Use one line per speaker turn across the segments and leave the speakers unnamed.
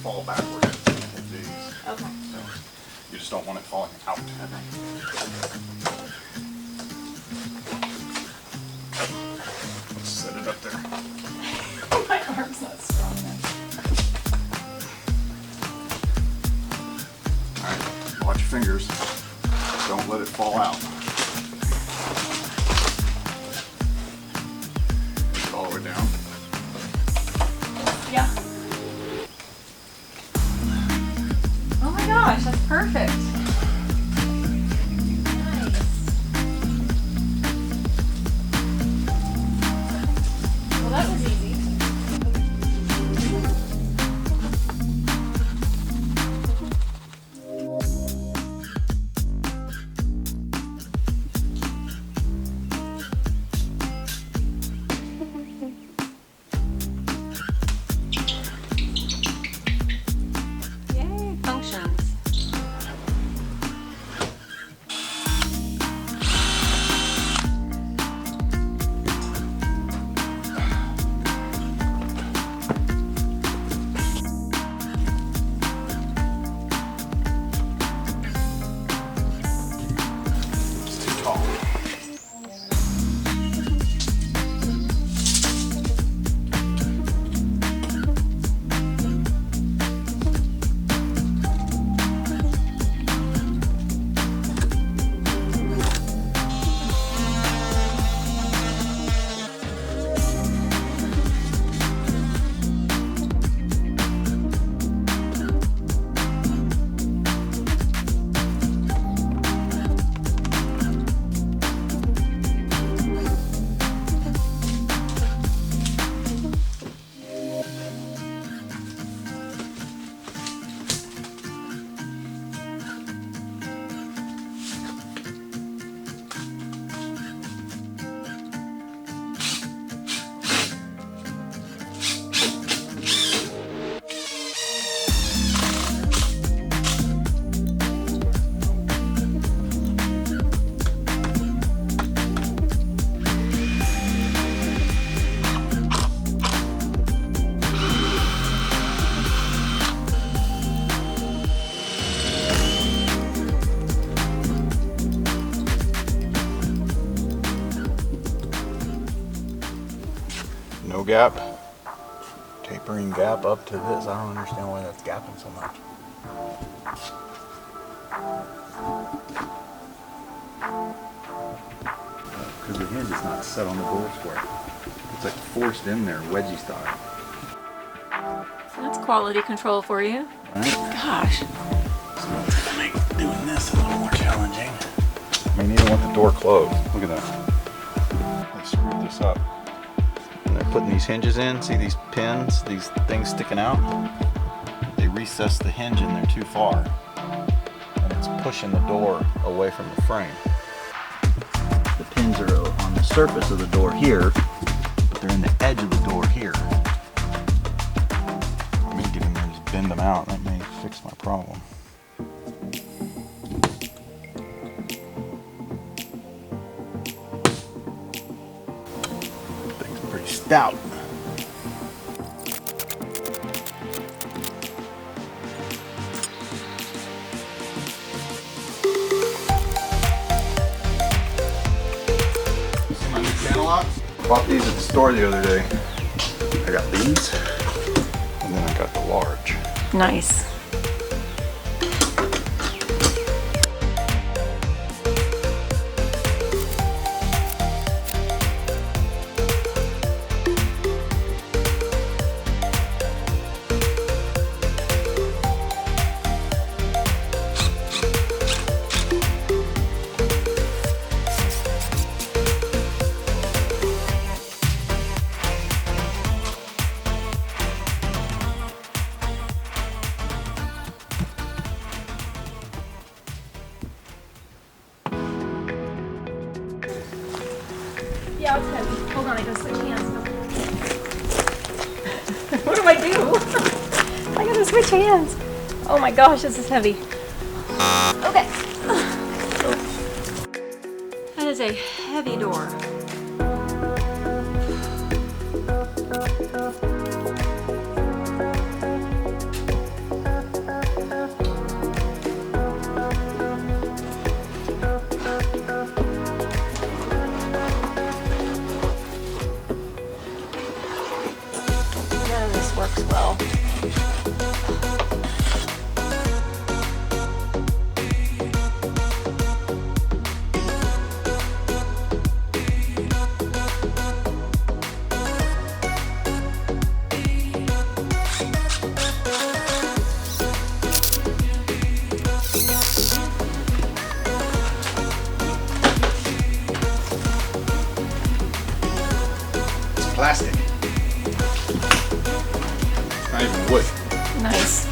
fall backward with these.
Okay.
So you just don't want it falling out. Let's set it up there.
My arm's not strong enough.
Alright, watch your fingers. Don't let it fall out. Push it all the way down.
Yeah. Oh my gosh, that's perfect. Nice. Well, that was easy. Yay, functions.
It's too tall. No gap. Tapering gap up to this. I don't understand why that's gapping so much. Because the hinge is not set on the door square. It's like forced in there, wedgie style.
So that's quality control for you.
Right?
Gosh.
So it's gonna make doing this a little more challenging. I mean, you don't want the door closed. Look at that. They screwed this up. And they're putting these hinges in. See these pins, these things sticking out? They recessed the hinge in there too far. And it's pushing the door away from the frame. The pins are on the surface of the door here, but they're in the edge of the door here. I may get in there and just bend them out. That may fix my problem. Thing's pretty stout. See my new channel locks? Bought these at the store the other day. I got these, and then I got the large.
Nice. Yeah, it's heavy. Hold on, I gotta switch hands. What do I do? I gotta switch hands. Oh my gosh, this is heavy. Okay. That is a heavy door.
not even wood.
Nice.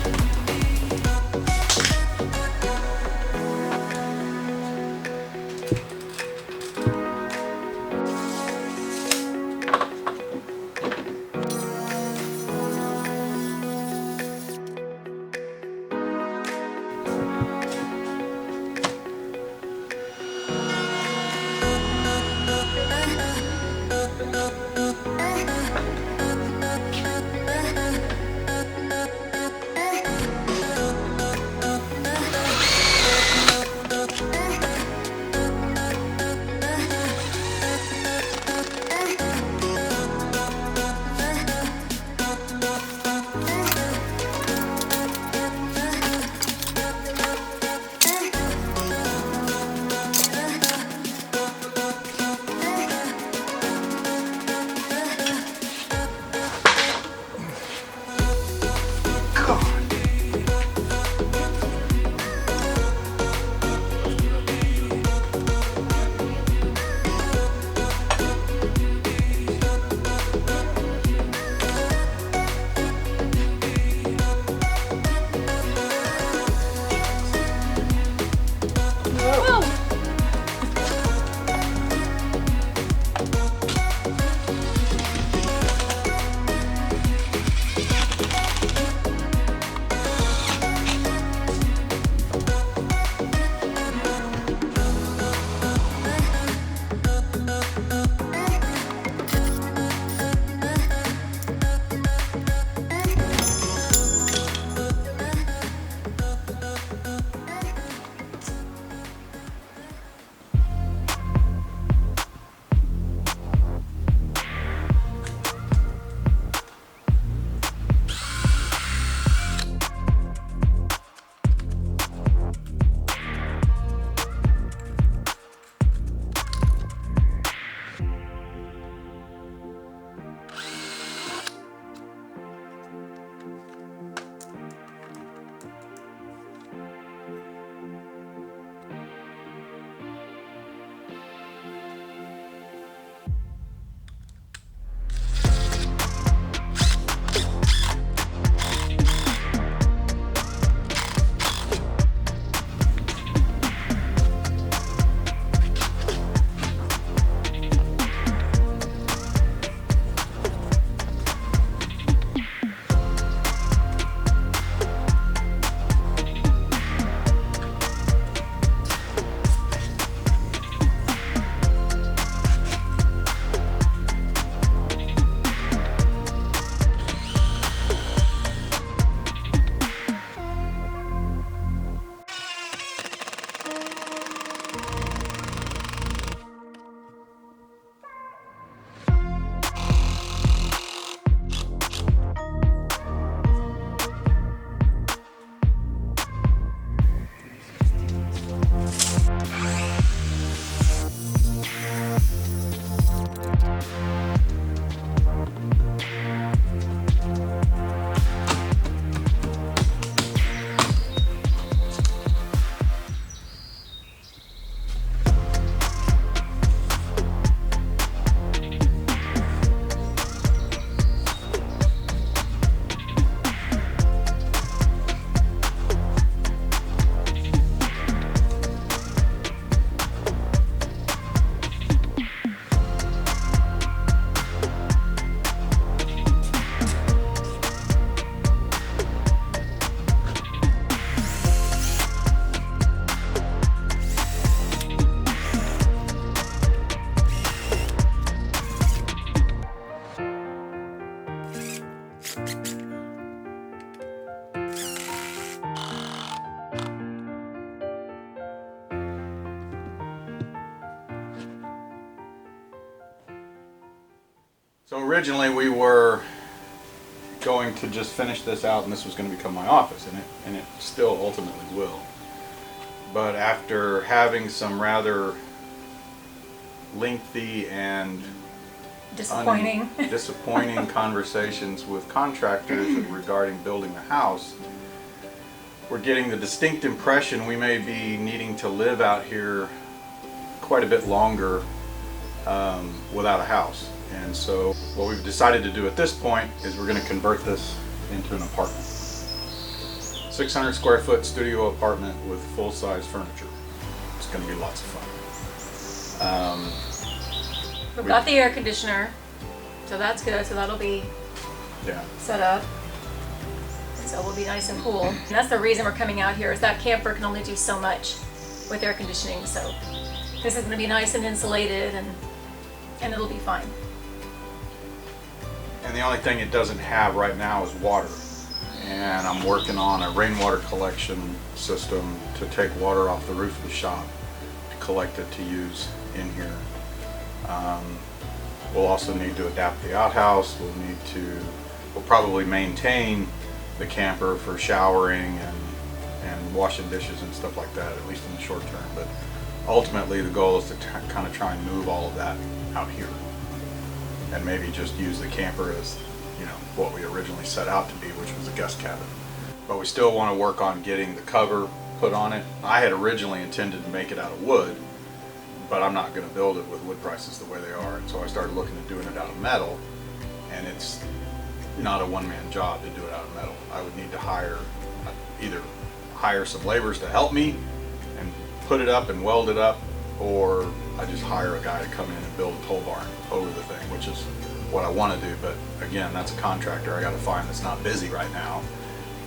So originally we were going to just finish this out and this was going to become my office, and it still ultimately will. But after having some rather lengthy and disappointing conversations with contractors regarding building the house, we're getting the distinct impression we may be needing to live out here quite a bit longer without a house. And so what we've decided to do at this point is we're going to convert this into an apartment. 600 square foot studio apartment with full-size furniture. It's going to be lots of fun.
We've got the air conditioner, so that's good. So that'll be
Yeah.
set up. So we'll be nice and cool. And that's the reason we're coming out here, is that camper can only do so much with air conditioning. So this is going to be nice and insulated, and it'll be fine.
And the only thing it doesn't have right now is water. And I'm working on a rainwater collection system to take water off the roof of the shop to collect it to use in here. We'll also need to adapt the outhouse. We'll probably maintain the camper for showering and washing dishes and stuff like that, at least in the short term. But ultimately the goal is to kind of try and move all of that out here and maybe just use the camper as, you know, what we originally set out to be, which was a guest cabin. But we still want to work on getting the cover put on it. I had originally intended to make it out of wood, but I'm not going to build it with wood prices the way they are. And so I started looking at doing it out of metal, and it's not a one-man job to do it out of metal. I would need to either hire some laborers to help me and put it up and weld it up, or I just hire a guy to come in and build a pole barn over the thing, which is what I want to do. But again, that's a contractor I got to find that's not busy right now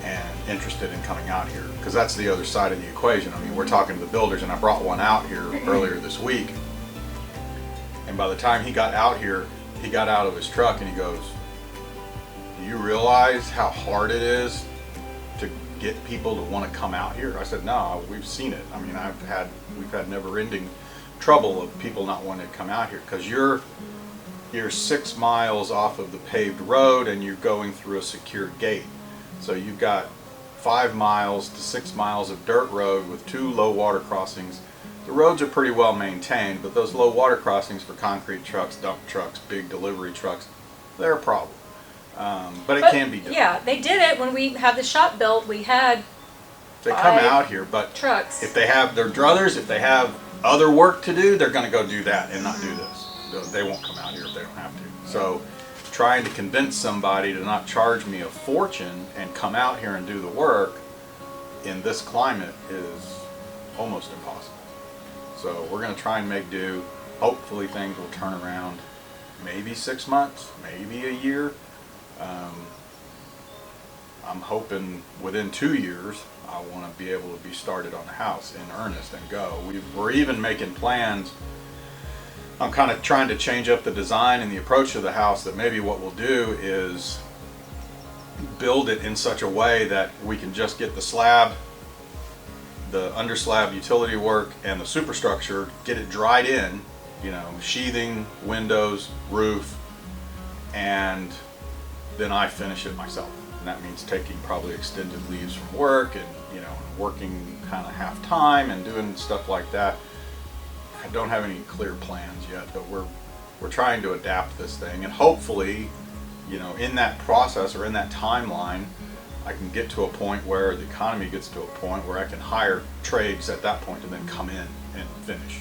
and interested in coming out here, because that's the other side of the equation. I mean, we're talking to the builders, and I brought one out here earlier this week, and by the time he got out here, he got out of his truck and he goes, "Do you realize how hard it is to get people to want to come out here?" I said, "No, we've seen it. I mean, we've had never-ending trouble of people not wanting to come out here, because you're 6 miles off of the paved road and you're going through a secured gate. So you've got 5 miles to 6 miles of dirt road with 2 low water crossings. The roads are pretty well maintained, but those low water crossings for concrete trucks, dump trucks, big delivery trucks, they're a problem. But it can be done.
Yeah, they did it when we had the shop built. We had
They come
5
out here, but
trucks.
if they have their druthers, if they have other work to do, they're going to go do that and not do this. They won't come out here if they don't have to. So trying to convince somebody to not charge me a fortune and come out here and do the work in this climate is almost impossible. So we're going to try and make do. Hopefully things will turn around. Maybe 6 months, maybe a year. I'm hoping within 2 years I want to be able to be started on the house in earnest and go. We're even making plans. I'm kind of trying to change up the design and the approach to the house, that maybe what we'll do is build it in such a way that we can just get the slab, the underslab utility work, and the superstructure, get it dried in, you know, sheathing, windows, roof, and then I finish it myself. And that means taking probably extended leaves from work and, you know, working kind of half time and doing stuff like that. I don't have any clear plans yet, but we're trying to adapt this thing, and hopefully, you know, in that process or in that timeline, I can get to a point where the economy gets to a point where I can hire trades at that point and then come in and finish,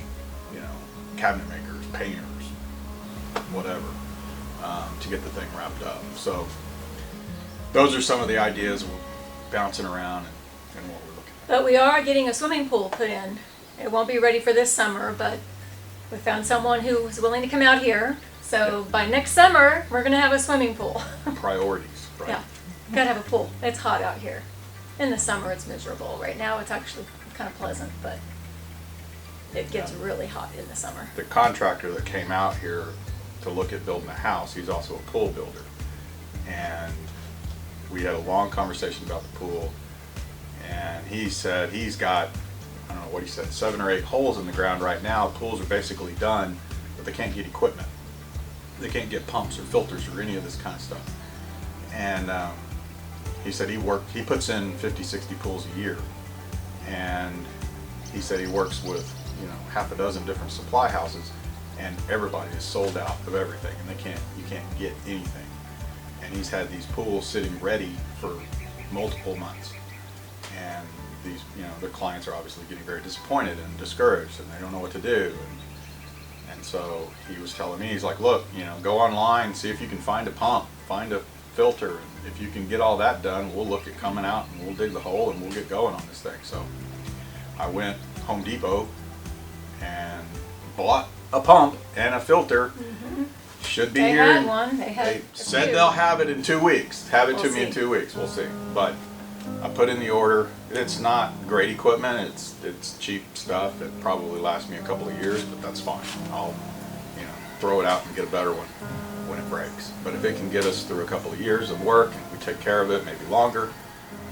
you know, cabinet makers, painters, whatever, to get the thing wrapped up. So those are some of the ideas we're bouncing around and what we're looking at.
But we are getting a swimming pool put in. It won't be ready for this summer, but we found someone who was willing to come out here. So by next summer, we're going to have a swimming pool.
Priorities, right?
Yeah, gotta have a pool. It's hot out here. In the summer, it's miserable. Right now, it's actually kind of pleasant, but it gets really hot in the summer.
The contractor that came out here to look at building a house, he's also a pool builder. And we had a long conversation about the pool, and he said he's got, I don't know what he said, 7 or 8 holes in the ground right now. Pools are basically done, but they can't get equipment. They can't get pumps or filters or any of this kind of stuff. And he said he puts in 50, 60 pools a year. And he said he works with, you know, half a dozen different supply houses, and everybody is sold out of everything, and you can't get anything. And he's had these pools sitting ready for multiple months. And these, you know, their clients are obviously getting very disappointed and discouraged, and they don't know what to do. And so he was telling me, he's like, look, you know, go online, see if you can find a pump, find a filter. If you can get all that done, we'll look at coming out and we'll dig the hole and we'll get going on this thing. So I went Home Depot and bought a pump and a filter. Should be
They
here.
had one.
They
a
said
few.
they'll have it in 2 weeks. Have it
We'll
to me in
see.
2 weeks. We'll see. But I put in the order. It's not great equipment. It's cheap stuff. It probably lasts me a couple of years, but that's fine. I'll throw it out and get a better one when it breaks. But if it can get us through a couple of years of work and we take care of it, maybe longer,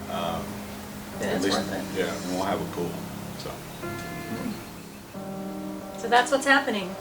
Then it's worth it.
yeah, then we'll have a pool. So.
So that's what's happening.